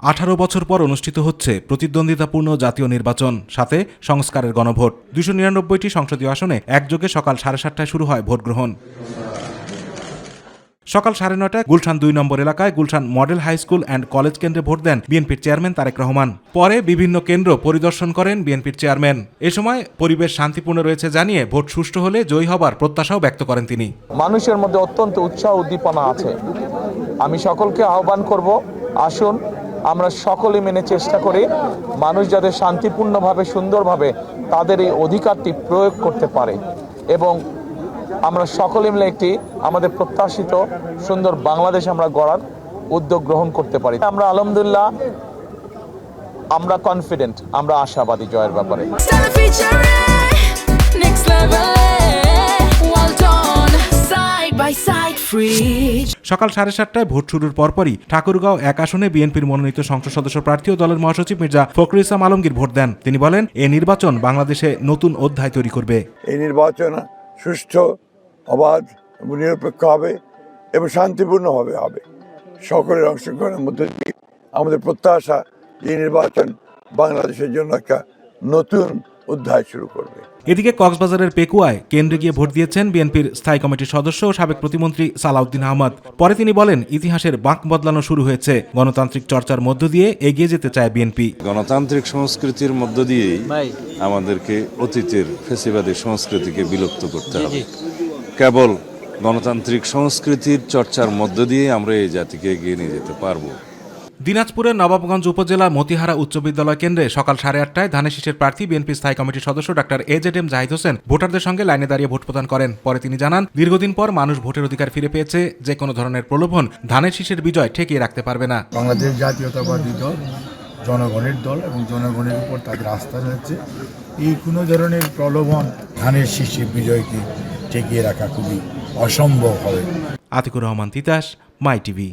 18 বছর পর অনুষ্ঠিত হচ্ছে প্রতিদ্বন্দ্বিতাপূর্ণ জাতীয় নির্বাচন, সাথে সংস্কারের গণভোট। 299টি সংসদীয় আসনে একযোগে সকাল 7:30টায় শুরু হয় ভোট গ্রহণ। সকাল 9:30টায় গুলশান 2 নম্বর এলাকায় Gulshan model high school and college কেন্দ্রে ভোট দেন বিএনপির চেয়ারম্যান তারেক রহমান। পরে বিভিন্ন কেন্দ্র পরিদর্শন করেন বিএনপির চেয়ারম্যান। এ সময় পরিবেশ শান্তিপূর্ণ রয়েছে জানিয়ে ভোট সুষ্ঠু হলে জয়ী হবার প্রত্যাশাও ব্যক্ত করেন তিনি। মানুষের মধ্যে অত্যন্ত উৎসাহ উদ্দীপনা আছে। আমি সকলকে আহ্বান করব, আসুন আমরা সকলে মেনে চেষ্টা করি মানুষ যাতে শান্তিপূর্ণভাবে সুন্দরভাবে তাদের এই অধিকারটি প্রয়োগ করতে পারে এবং আমরা সকলে মিলে একটি আমাদের প্রত্যাশিত সুন্দর বাংলাদেশ আমরা গড়ার উদ্যোগ গ্রহণ করতে পারি। আমরা আলহামদুলিল্লাহ আমরা কনফিডেন্ট, আমরা আশাবাদী জয়ের ব্যাপারে। সকাল 7:30টায় ভোট শুরুর পরপরই ঠাকুরগাঁও 1 আসনে বিএনপির মনোনীত সংসদ সদস্য প্রার্থী ও দলের মহাসচিব মির্জা ফখরুল ইসলাম আলমগীর ভোট দেন। তিনি বলেন, এই নির্বাচন বাংলাদেশে নতুন অধ্যায় তৈরি করবে। এই নির্বাচন সুষ্ঠু, অবাধ এবং নিরপেক্ষ হবে এবং শান্তিপূর্ণভাবে হবে। সকলের অংশগ্রহণের মধ্যে দিয়ে আমাদের প্রত্যাশা এই নির্বাচন বাংলাদেশের জন্য একটা নতুন অধ্যায় শুরু করবে। এদিকে কক্সবাজারের পেকুয়ায় কেন্দ্রে গিয়ে ভোট দিয়েছেন বিএনপির স্থায়ী কমিটির সদস্য ও সাবেক প্রতিমন্ত্রী সালাউদ্দিন আহমদ। পরে তিনি বলেন, ইতিহাসের বাঁক বদলানো শুরু হয়েছে। গণতান্ত্রিক চর্চার মধ্য দিয়ে এগিয়ে যেতে চায় বিএনপি। গণতান্ত্রিক সংস্কৃতির মধ্য দিয়েই আমাদেরকে অতীতের ফ্যাসিবাদী সংস্কৃতিকে বিলুপ্ত করতে হবে। কেবল গণতান্ত্রিক সংস্কৃতির চর্চার মধ্য দিয়ে আমরা এই জাতিকে এগিয়ে নিয়ে যেতে পারবো। দিনাজপুরের নবাবগঞ্জ উপজেলা মতিহারা উচ্চ বিদ্যালয় কেন্দ্রে সকাল 8:30টায় ধানের শীষের প্রার্থী বিএনপি স্থায়ী কমিটির সদস্য ডাক্তার AZM জাহিদ হোসেন ভোটারদের সঙ্গে লাইনে দাঁড়িয়ে ভোট প্রদান করেন। পরে তিনি জানান, দীর্ঘদিন পর মানুষ ভোটের অধিকার ফিরে পেয়েছে। যে কোনো ধরনের প্রলোভন ধানের শীষের বিজয় ঠেকিয়ে রাখতে পারবে না। বাংলাদেশ জাতীয়তাবাদী দল জনগণের দল এবং জনগণের উপর তাদের আস্থা রয়েছে। এই কোনো ধরনের প্রলোভন ধানের শীষের বিজয়কে ঠেকিয়ে রাখা খুবই অসম্ভব হবে। আতিকুর রহমান তিতাস, মাই টিভি।